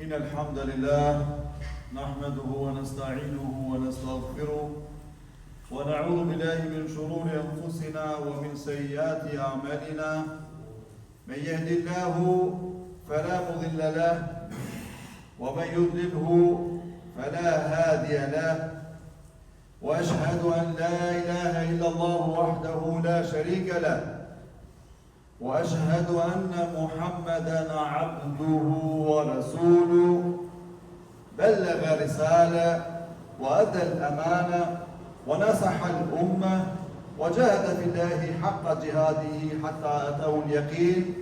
إن الحمد لله نحمده ونستعينه ونستغفره ونعوذ بالله من شرور أنفسنا ومن سيئات أعمالنا من يهد الله فلا مضل له ومن يضلله فلا هادي له وأشهد أن لا إله إلا الله وحده لا شريك له وأشهد أن محمدًا عبده ورسوله بلغ رسالة وأدى الأمانة ونصح الأمة وجاهد في الله حق جهاده حتى أتاه اليقين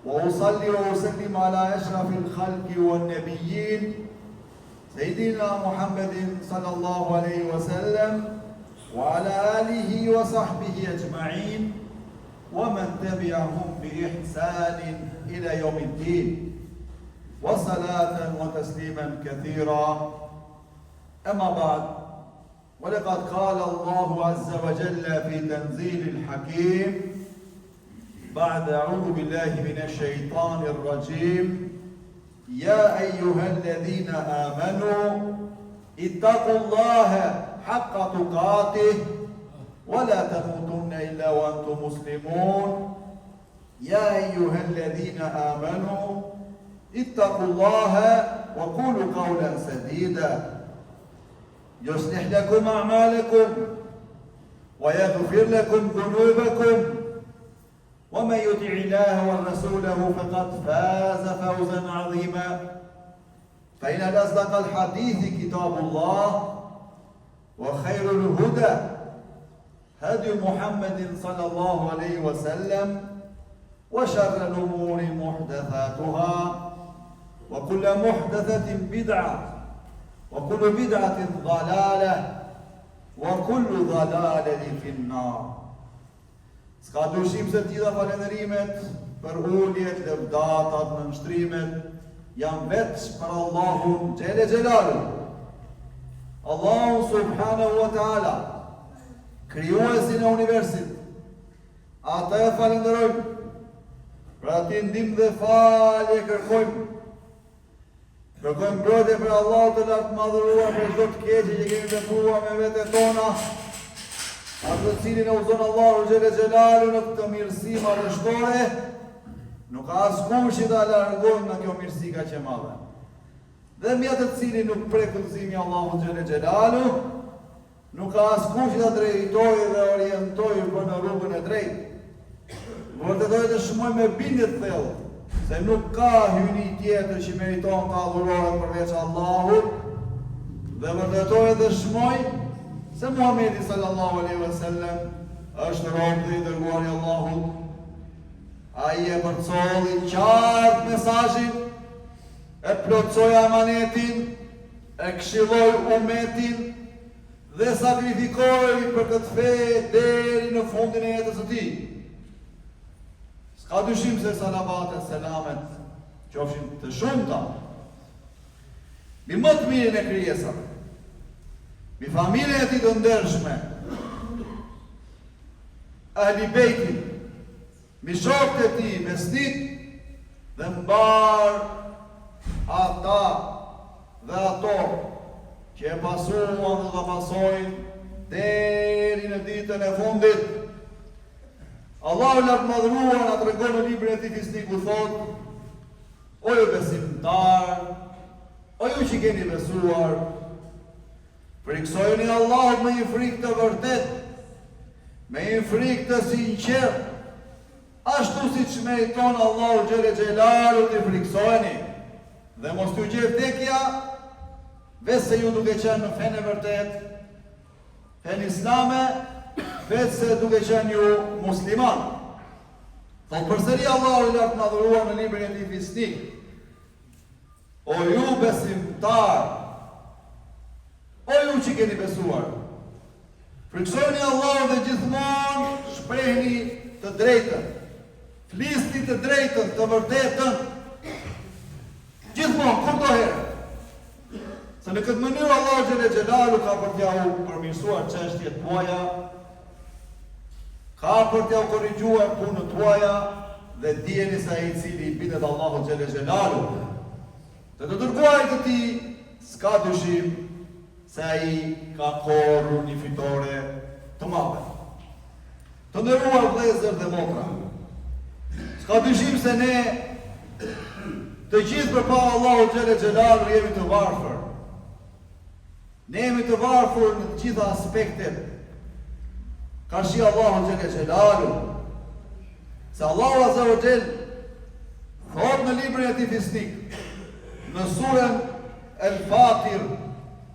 وأصلي وأسلم على أشرف الخلق والنبيين سيدنا محمد صلى الله عليه وسلم وعلى آله وصحبه أجمعين ومن تبعهم بإحسان إلى يوم الدين وصلاة وتسليما كثيرا أما بعد ولقد قال الله عز وجل في تنزيل الحكيم بعد أعوذ بالله من الشيطان الرجيم يا أيها الذين آمنوا اتقوا الله حق تقاته ولا تموتن إلا وأنتم مسلمون يا أيها الذين آمنوا اتقوا الله وقولوا قولا سديدا يصلح لكم أعمالكم ويغفر لكم ذنوبكم ومن يطع الله ورسوله فقد فاز فوزا عظيما فإن أصدق الحديث كتاب الله وخير الهدى هدي محمد صلى الله عليه وسلم وشر الأمور محدثاتها وكل محدثة بدعة وكل بدعة ضلالة وكل ضلالة في النار. Ska dyshim se t'i dha falenderimet për uljet, lëvdatat, nënshtrimet janë veç për Allahun Gjelle Gjelalu. Allahun subhanahu wa ta'ala, krijuesin e universit. Ata e falenderojmë, për ati ndim dhe falje kërkojmë. Kërkojmë mbrojtje për Allah të lartë madhëruar për çdo të keqe që kemi vepruar me vete tona. Atë të cilin e uzon Allahu Gjelle Gjelalu në këtë mirësi madhështore, nuk ka askush që ta largojmë nga kjo mirësi kaq e madhe. Dhe mja të cilin nuk prek udhëzimi Allahu Gjelle Gjelalu, nuk ka askush që ta drejtojë dhe orientojë për në rrugën e drejtë. Vërtetoj të shmoj me bindje të thellë, se nuk ka hyjni tjetër që meriton të adhurohet përveç Allahut, dhe vërtetoj të shmoj se Muhamedi sallallahu alaihi wasallam është rob dhe i dërguari i Allahut. Ai e përcolli qartë mesazhin, e plotësoi amanetin, e këshilloi umetin dhe sakrifikoi për këtë fe deri në fundin e jetës së tij. S'ka dyshim se salavat e selamet qofshin të shumta mbi më të mirën e krijesave, mbi familjen e tij të ndershme, ahli bejtin, mbi shokët e tij, besnik dhe mbar ata dhe ato që e pasuan dhe të pasojnë deri në ditën e fundit. Allahu lartë madhruar na tregon në librin e tij Fisniku thotë: O ju besimtar, o ju që keni besuar, friksojeni Allahut me një frikë të vërtet, me një frikë të sinqert, ashtu siç meriton Allahu Gjelle Gjelalu t'i friksojeni, dhe mos t'u gjej vdekja, vetë se ju duke qenë në fenë e vërtet, fenë islame, vetë se duke qenë ju musliman. Thotë përsëri Allahu i lartë madhëruar në librin e tij Fisnik: O ju besimtar, o ju që keni besuar, friksojeni Allahun dhe gjithmonë shprehni të drejtën, flisni të drejtën, të vërtetën, gjithmonë, kurdoherë. Se në këtë mënyrë Allahu Gjelle Gjelalu ka për t'ja u përmirësuar çështjet tuaja, ka për t'ja u korrigjuar punët tuaja, dhe dijeni se ai i cili i bindet Allahu Gjelle Gjelalu Të të dërguarit të ti, s'ka dyshim se ai ka korrur një fitore të madhe. Të nderuar vëllezër dhe motra, s'ka dyshim se ne të gjithë përpara Allahu xhele xhelalu jemi të varfër. Ne jemi të varfër në të gjitha aspektet. Ka shi Allahu xhele xhelalu se Allahu azza wa jall thot në librin e tij fisnik, në surën El-Fatir,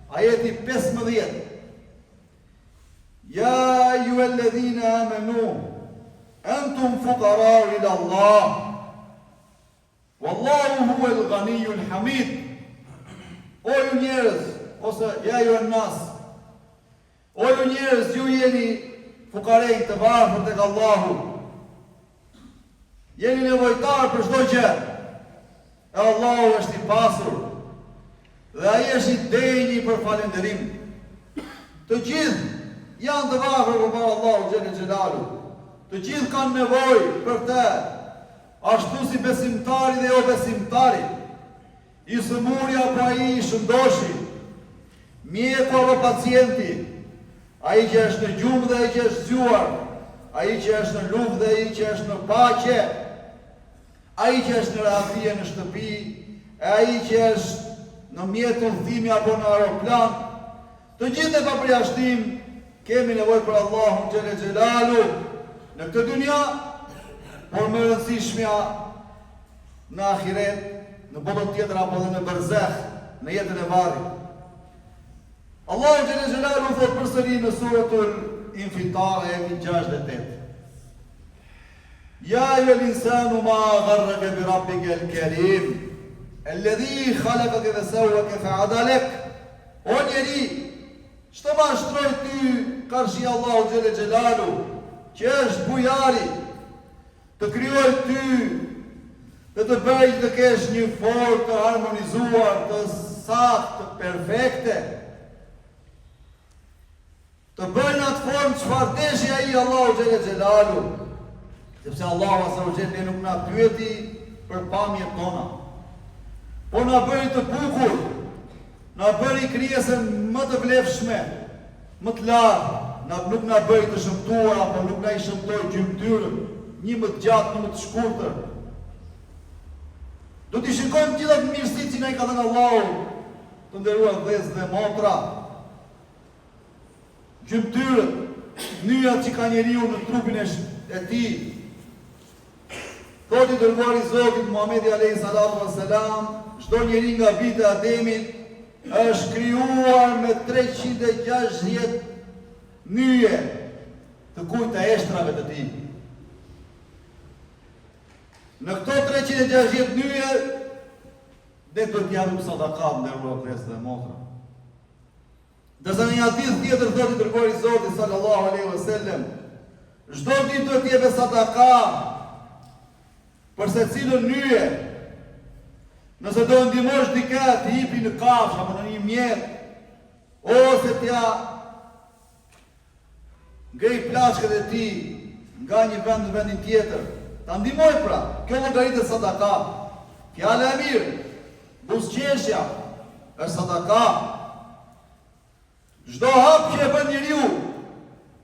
ajeti 15: Ja ayyuhalladhina amanu antum fuqara'u ila Allah wallahu huwal ghaniyyul hamid. O ju njerëz, ose ja ayyuhan nas, o ju njerëz, ju jeni fukarej të varfër tek Allahu, jeni nevojtar për çdo gjë, e Allahu është i pasur dhe ai është i denjë për falënderim. Të gjithë janë të varfër për Allahu xhele xhelalu. Të gjithë kanë nevojë për të, ashtu si besimtari dhe jo besimtari, i sëmuri apo ai i shëndoshi, mjeku apo pacienti, ai që është në gjumë dhe ai që është zgjuar, ai që është në luftë dhe ai që është në paqe, ai që është në rahatie në shtëpi, e ai që është në mjet udhëtimi apo në aeroplan, të gjithë e pa përjashtim kemi nevojë për Allahun xhele xhelalu në këtë dynja, por më rëndësishmja në ahiret, në botën tjetër apo dhe në berzeh, në jetën e varrit. Allahu xhele xhelalu thot përsëri në suratul Infitar ayeti 68: Ja ayyuhal insanu ma gharraka bi rabbikal karim alladhi khalaqaka fa sawwaka fa adalak. O njeri, çto mashtroi ty karshi Allahu xhele xhelalu, që është bujari, të krijoi ty dhe të bëjë të kesh një formë të harmonizuar, të saktë, të perfekte, të bëjë në atë formë çfarë deshi ai Allahu xhele xhelalu, sepse Allahu azza wa jalla nuk na pyeti për pamjet tona, po na bëri të bukur, na bëri krijesën më të vlefshme, më të lartë, nuk na bëri të shëmtuar apo nuk na i shëmtoi gjymtyrën, një më të gjatë, një më të shkurtër. Do t'i shikojmë gjitha të mirësitë që na i ka dhënë Allahu, të nderuar vëllezër dhe motra. Gjymtyrët, nyjat që ka njeriu në trupin e tij. Thot i dërguari i Zotit Muhamedi alayhi salatu wassalam, çdo njeri nga viti i Ademit është krijuar me 360 nyje të kujt të eshtrave të tij. Në këto 360 nyje, ne do t'i japim sadaka, nderuar vëllezër dhe motra. Dërsa në një hadith tjetër thot i dërguari i Zotit sallallahu alaihi wasallam, çdo ditë duhet të jepë sadaka për secilën nyje. Nëse do ndihmosh dikë të hipi në kafshë apo në një mjet, ose t'ja ngrej plashkët e tij nga një vend në vendin tjetër, ta ndihmoj pra, kjo llogaritet sadaka. Fjala e mirë, buzëqeshja është sadaka. Çdo hap që e bën njeriu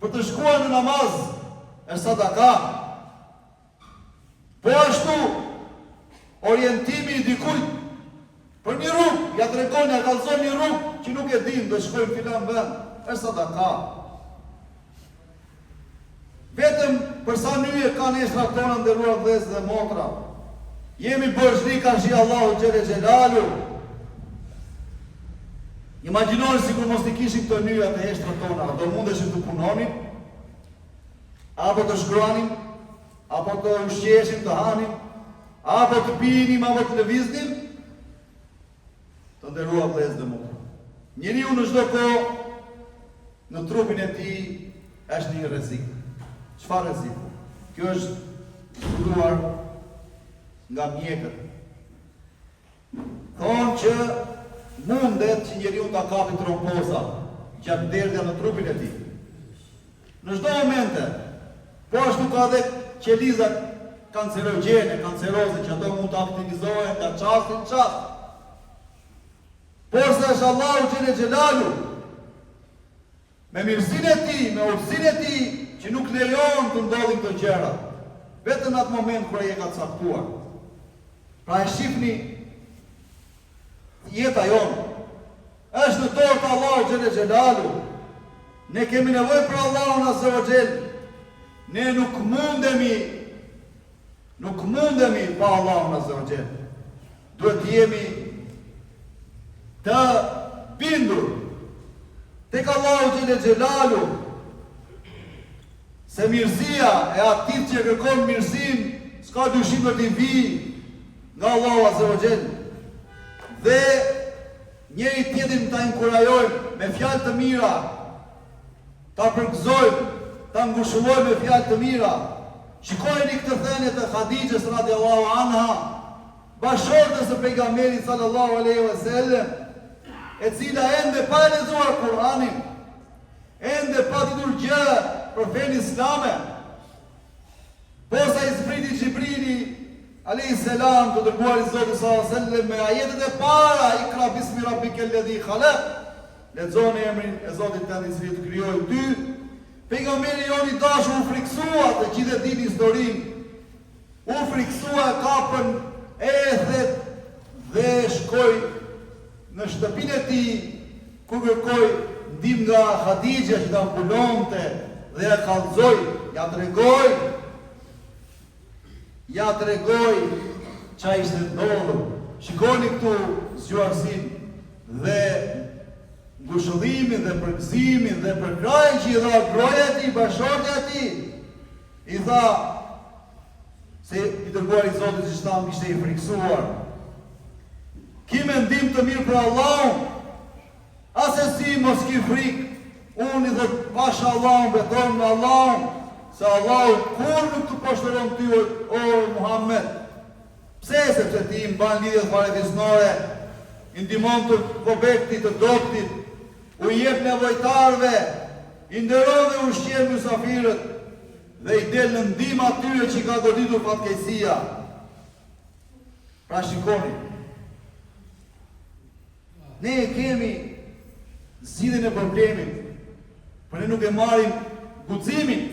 për të shkuar në namaz është sadaka. Po ashtu, orientimi i dikujt për një rrugë, ja tregon, ja kallëzon një rrugë që nuk e din, do shkojmë filan vend, është sadaka. Vetëm për sa nyje kanë eshtra tona, nderuar vëllezër dhe motra, jemi bërshri karshi Allahu xhele xhelalu. Imagjinoni sikur mos i kishim këto nyja të eshtra tona, do mundeshim të punonim, apo të shkruanim, apo të ushqeshim, të hanim, apo të pinim, apo të lëviznim. Të nderuar vëllezër dhe motra, njeriu në çdo kohë në trupin e tij është një rrezik. Çfarë rreziku? Kjo është studuar nga mjekët. Thonë që mundet që njeriu ta kapi tromboza gjatë derdhja në trupin e tij. Në çdo momente, po ashtu ka edhe qelizat kancerogjene, kanceroze, që ato mund të aktivizohen nga çasti në çast. por se është Allahu Gjelle Gjelalu, me mirësinë e tij, me urtësinë e tij, që nuk lejon të ndodhin këto gjëra, vetëm në atë moment kur ai e ka caktuar. Pra e shihni jeta jonë është në dorë të Allahu Gjelle Gjelalu. Ne kemi nevojë për Allahun Azza wa Jell. Ne nuk mundemi pa Allahun Azza wa Jell. Duhet të jemi të bindur tek Allahu Gjelle Gjelalu, se mirësia e atit që kërkon mirësinë s'ka dyshim të t'i vi nga Allahu Azza wa Jell. Dhe njëri tjetrin ta inkurajojmë me fjalë të mira, ta përgëzojmë, ta ngushëllojmë me fjalë të mira. Shikojeni këtë thënie të Hadijës radiallahu anha, bashortës së pejgamberit sallallahu alaihi wasallam, e cila ende pa lexuar Kur'anin, ende pa ditur gjë për fenë islame, posa i zbriti Gjibrili alayhi salam të dërguar i Zotit sallallahu alaihi wasallam me ajetet e para, Ikra bismi rabbikal ladhi khalaq, lexoni emrin e Zotit tënd i cili të krijoi ty. Pejgamberi jon i dashur u friksua, të gjithë e dini historinë, u friksua, kapën ethet dhe shkoi në shtëpinë e tij, ku kërkoi ndihmë nga Hadixha që ta mbulonte dhe ja kallëzoi, ja tregoi çfarë ishte ndodhur. Shikoni këtu zgjuarsin dhe ngushëllimin dhe përgëzimin dhe përkrajin që i dha groja e tij, bashortja e tij. I tha se i dërguari i Zotit që tam ishte i friksuar. Ki mendim të mirë për Allahun, asesi mos ki frikë. Unë i thot pasha Allahun, beton me Allahun, se Allahu kur nuk të poshtëron ty, o Muhammed. Pse? Sepse ti i mban lidhjet faretisnore, i ndihmon të kobektit, të doptit, u jep nevojtarve, i nderon dhe ushqen mysafirët, dhe i del në ndihmë atyre që ka goditur fatkeqësia. Pra shikoni, ne kemi zgjidhjen e problemit, por ne nuk e marrim guximin,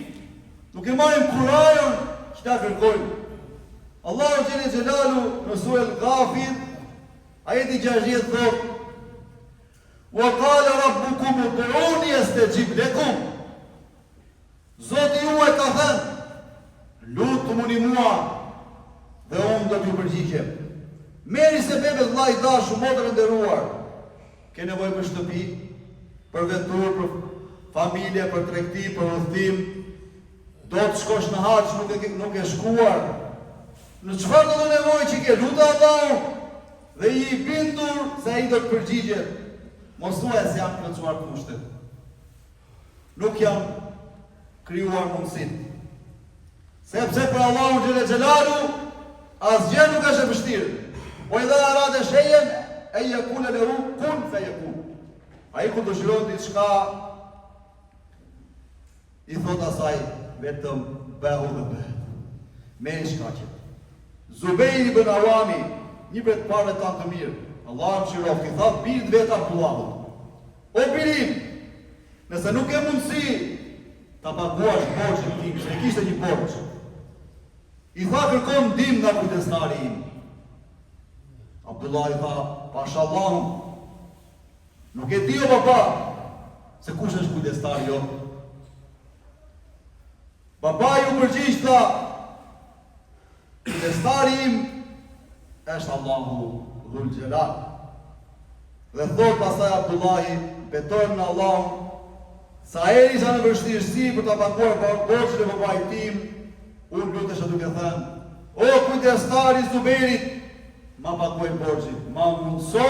nuk e marrim kurajon që ta kërkojmë. Allahu Gjelle Gjelalu në surën Ghafir, ajeti 60 thot: "Wa qala rabbukum ud'uni astajib lakum." Zoti juaj ka thënë, lutuni mua dhe unë do t'ju përgjigjem. Merri se bebe vllai i dashur, motër e nderuar, ke nevojë për shtëpi, për vetur, për familje, për tregti, për udhtim, do të shkosh në hax, nuk e shkuar. Në çfarë do të nevojë që ke, lutë Allahun dhe i bindur se ai do të përgjigjet. Mos thuaj se jam plotësuar kushtet. Nuk jam krijuar mundësitë. Sepse për Allahun Gjelle Gjelalu asgjë nuk është e vështirë. Po idha arada shay'an ay yakuna lahu kun fayakun. Ai kur dëshiron diçka, i thot asaj vetëm bëhu dhe bëhet. Merri shkaqet. Zubejri ibn Awami, një prej të parëve tanë të mirë, Allah më shirofti, i thot birit vetë Abdullahut: "O birim, nëse nuk e mundësi ta paguash borxhin tim, se kishte një borxh." I tha kërkon ndihmë nga kujdestari im. Abdullah i tha, pasha Allahun, nuk e di o baba se kush është kujdestari jo. Baba ju përgjigj tha, kujdestari im është Allahu Dhul Gjelal. Dhe thot pasaj Abdullahi, beton në Allahun, sa eri sa në vështirësi për të paguar borxhin e babait tim, unë lutesha duke thënë: "O kujdestari Zuberit, ma paguaj borxhin, ma mundso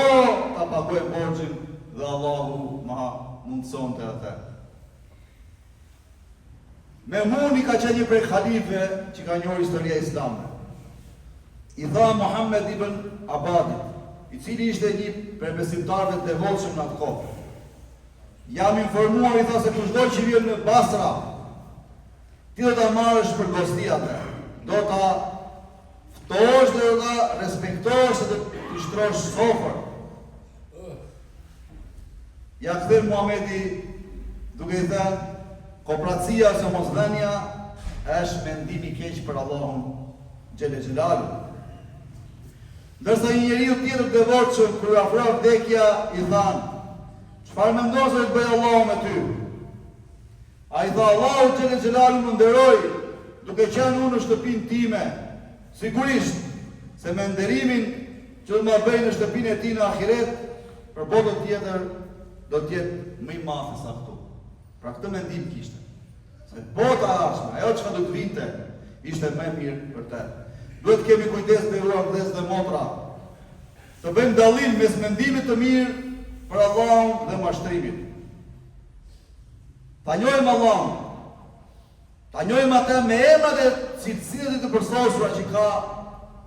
ta paguaj borxhin dhe Allahu ma mundson të atë." Memuni ka qenë një prej khalife që ka njohur historia islame. I tha Muhammed ibn Abadit, i cili ishte një prej besimtarëve të devotshëm në atë kohë: "Jam informuar", i tha, "se kushdo që vjen në Basra, ti do ta marrësh për gosti atë, do ta ftosh dhe do ta respektosh dhe të shtrosh sofër." ja kthen Muhamedi duke i thënë, kopratësia ose mosdhënia është mendim i keq për Allahun xhel xelalu. Ndërsa një njeriu tjetër devotshëm kur afro vdekja i than, çfarë mendon se të bëj Allahu me ty? Ai tha, Allahu xhel xelalu më nderoi duke qenë unë në shtëpinë time. Sigurisht se me nderimin që do më bëj në shtëpinë e tij në ahiret, për botën tjetër do të jetë më i madh se sa këtu. Pra këtë mendim kishte. Se bota e ardhshme, ajo çka do të vinte, ishte më e mirë për të. Duhet të kemi kujdes me vëllezër dhe motra. Të bëjmë dallim mes mendimit të mirë për Allahun dhe mashtrimit. Ta njohim Allahun. Ta njohim atë me emrat e cilësive të përsosura që ka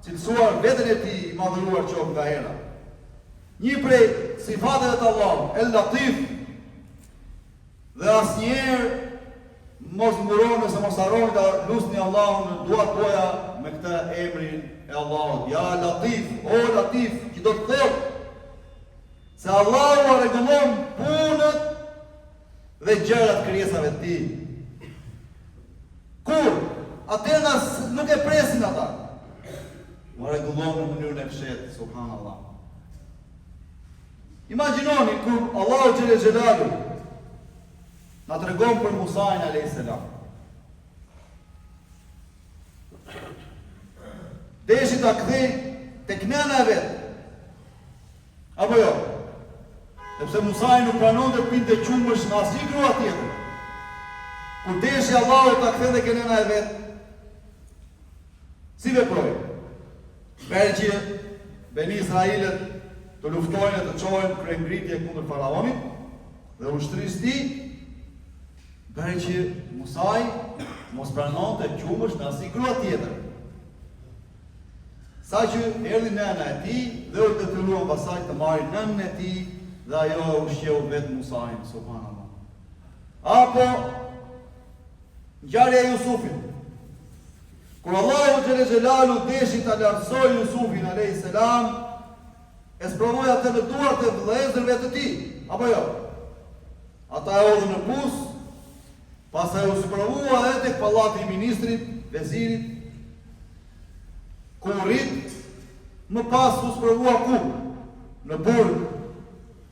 cilësuar veten e tij i madhëruar qoftë nga hera. Një prej sifateve të Allahut, El Latif, dhe asnjëherë mos mburoni ose mos harroni ta lusni Allahun në duat tuaja me këtë emrin e Allahut. Ja Latif, o Latif, që do të thotë se Allahu rregullon punët dhe gjërat krijesave të tij. Kur atëherë nuk e presin ata. Ma rregullon në mënyrën e fshehtë, subhanallahu. Imagjinoni kur Allahu xhel xelalu na tregon për Musain alayhis salam. Deshi ta kthej tek nëna e vet. Apo jo? Sepse Musai nuk pranon të pinte qumësh në asnjë grua tjetër. Kur deshi Allahu ta kthej tek nëna e vet, si veproi? Mergje Beni Israilet të luftojnë e të çojnë kryengritje kundër faraonit dhe ushtrisë tij, bëri që Musai mos pranonte qumësh në asnjë grua tjetër. Sa që erdhi nëna e tij dhe u detyruan pasaj të marrin nënën e tij dhe ajo e ushqeu vetë Musain, subhanallahu. Apo ngjarja e Jusufit. Kur Allahu xhel xelalu deshi ta lartësoj Jusufin alayhis salam, e sprovoi atë në duart e vëllezërve të tij, apo jo? Ata e hodhën në pus, pastaj u sprovua edhe tek pallati i ministrit, vezirit. Ku rrit, më pas u sprovua ku? Në burg.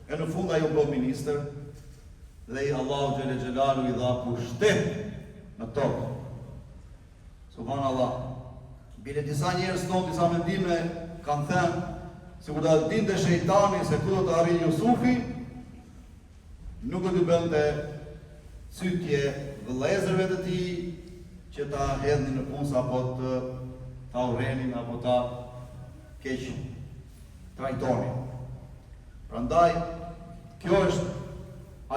E në fund ai u bë ministër dhe i Allahu xhel xelalu i dha pushtet në tokë. Subhanallah. Bile disa njerëz tonë, disa mendime kanë thënë se kur do të dinte shejtani se ku do të arrijë Jusufi, nuk do të bënte cytje vëllezërve të tij që ta hedhin në punë apo ta urrenin apo ta keq trajtonin. Prandaj kjo është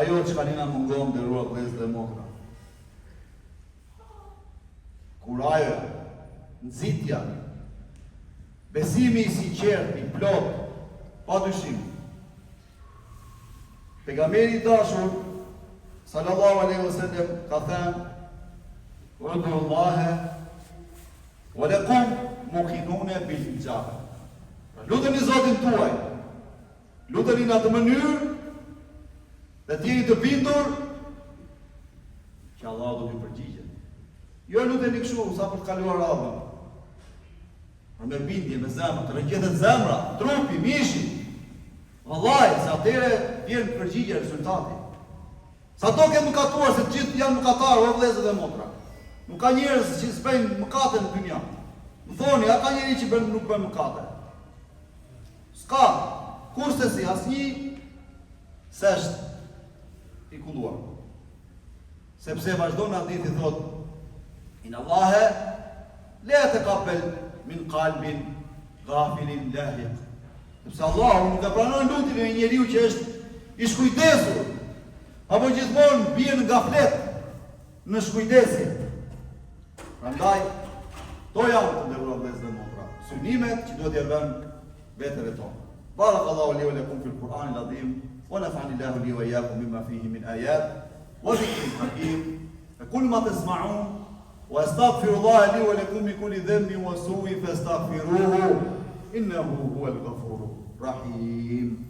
ajo që na mungon nderuar vëllezër dhe motra. Kuraja, nxitja, besimi i sinqert, i plot, pa dyshim. Pejgamberi i dashur sallallahu alaihi wasallam ka thënë: "Udullaha wa lakum muqinuna bil ijaba." Luteni Zotin tuaj. Luteni në atë mënyrë dhe të jeni të bindur që Allah do t'ju përgjigjet. Jo luteni kështu sa për të kaluar radhën. Por me bindje, me zemra, të rëngjetet zemra, trupi, mishi. Vallai, se atëre vjen përgjigje rezultati. Sa to ke mëkatuar se të gjithë janë mëkatarë, o vëllezër dhe motra. Nuk ka njerëz që s'bëjnë mëkate në dynja. Më thoni, a ka njeri që nuk bën mëkate? S'ka. Kurse si asnjë s'është i kulluar. Sepse vazhdon hadithi thotë: Inna Allahe la yataqabbal min qalbin ghafilin lahiq. Sepse Allahu nuk e pranon lutjen e një njeriu që është i shkujdesur, apo gjithmonë bie në gaflet, në shkujdesje. Prandaj, to janë të nderuar vëllezër dhe motra, synimet që duhet t'ia vënë vetëve tonë. Barakallahu li wa lakum fil Qur'anil azim, wa nafa'ani Allahu li wa iyyakum bima fihi min ayat wa dhikril hakim. Aqulu ma tasma'un وأستغفر الله لي ولكم من كل ذنب وسوء فاستغفروه إنه هو الغفور الرحيم.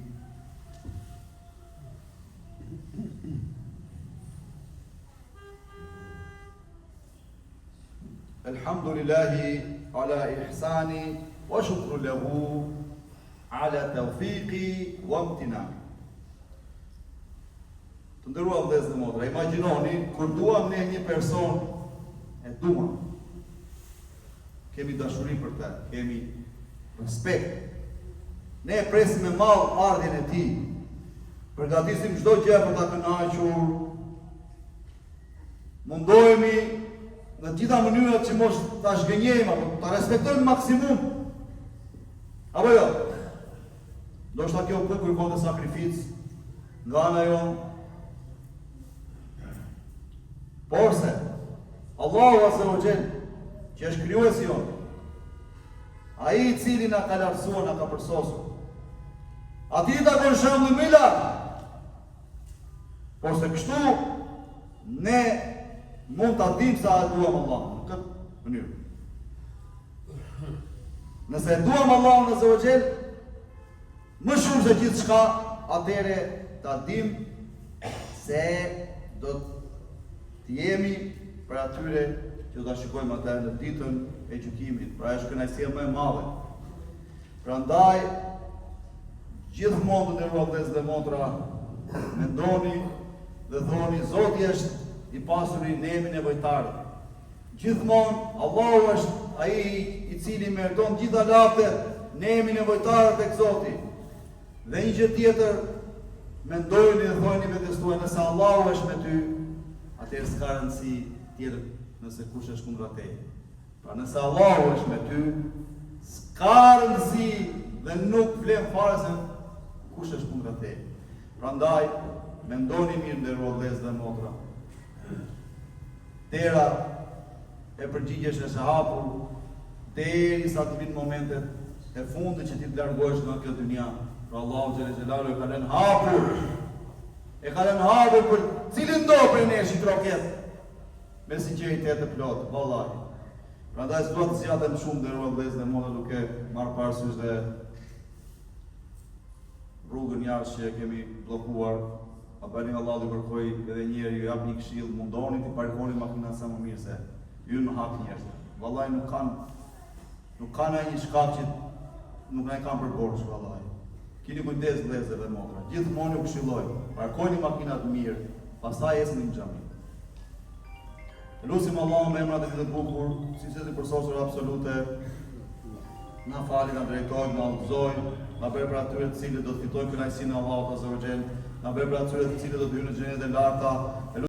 Elhamdulillahi ala ihsani wa shukru lahu ala tawfiqi wa imtinani. Të nderuar vëllezër dhe motra, imagjinoni kur duam ne një person, e duam, kemi dashuri për të, kemi respekt, ne e presim me madh ardhjen e tij, përgatisim çdo gjë për ta kënaqur, mundohemi në gjitha mënyrat që mos ta zhgënjejmë, apo ta respektojmë maksimum. Apo jo? Ndoshta kjo po kërkon të sakrificë nga ana jonë. Por se Allahu Azza wa Jall, që është krijuesi jonë, ai i cili na ka lartësuar, na ka përsosur, atij ta kon shembull më i lartë. Por se kështu ne mund ta dimë sa e duam Allahun në këtë mënyrë. Nëse e duam Allahun Azza wa Jall më shumë se gjithçka, atëre ta dimë se do të jemi për atyre që do ta shikojmë atë në ditën e gjykimit. Pra është kënaqësia më e madhe. Prandaj gjithmonë të nderuar vëllezër dhe motra, mendoni dhe thoni Zoti është i pasuri, ne jemi nevojtarë. Gjithmonë Allahu është ai i cili meriton gjitha lavdet, ne jemi nevojtarë tek Zoti. Dhe një gjë tjetër, mendojeni dhe thoni vetes tuaj, nëse Allahu është me ty, atëherë s'ka rëndësi tjetër nëse kush është kundra teje. Pra nëse Allahu është me ty, s'ka rëndësi dhe nuk vlen fare se kush është kundra teje. Prandaj mendoni mirë nderuar vëllezër dhe motra. Dera e përgjigjesh është e hapur derisa të vinë momentet e fundit që ti të largohesh nga kjo dynja. Pra Allahu xhelalu e ka lënë hapur. E ka lënë hapur për cilin do për nesh i troket me sinqeritet të plot, vallahi. Prandaj s'dua të zgjatem shumë nderuar vëllezër dhe motra, duke marrë parasysh dhe rrugën jashtë që kemi bllokuar. Abani Allahu ju kërkoj edhe një herë, ju jap një këshill, mundoni të parkoni makinat sa më mirë se ju në hap njerëz. Vallahi nuk kanë ai një shkap që nuk na e kanë për borxh, vallahi. Keni kujdes vëllezër dhe motra. Gjithmonë ju këshilloj, parkoni makinat mirë, pastaj ecni në xhami. Lutim Allahun me emrat e tij të bukur, siç është i përsosur absolute. Na fali, na drejtojnë, na udhëzojnë, na bëjë për atyre të cilët do të fitojnë kënaqësinë e Allahut Azza wa Jall, na bëjë për atyre të cilët do të hyjnë në xhenetin e larta.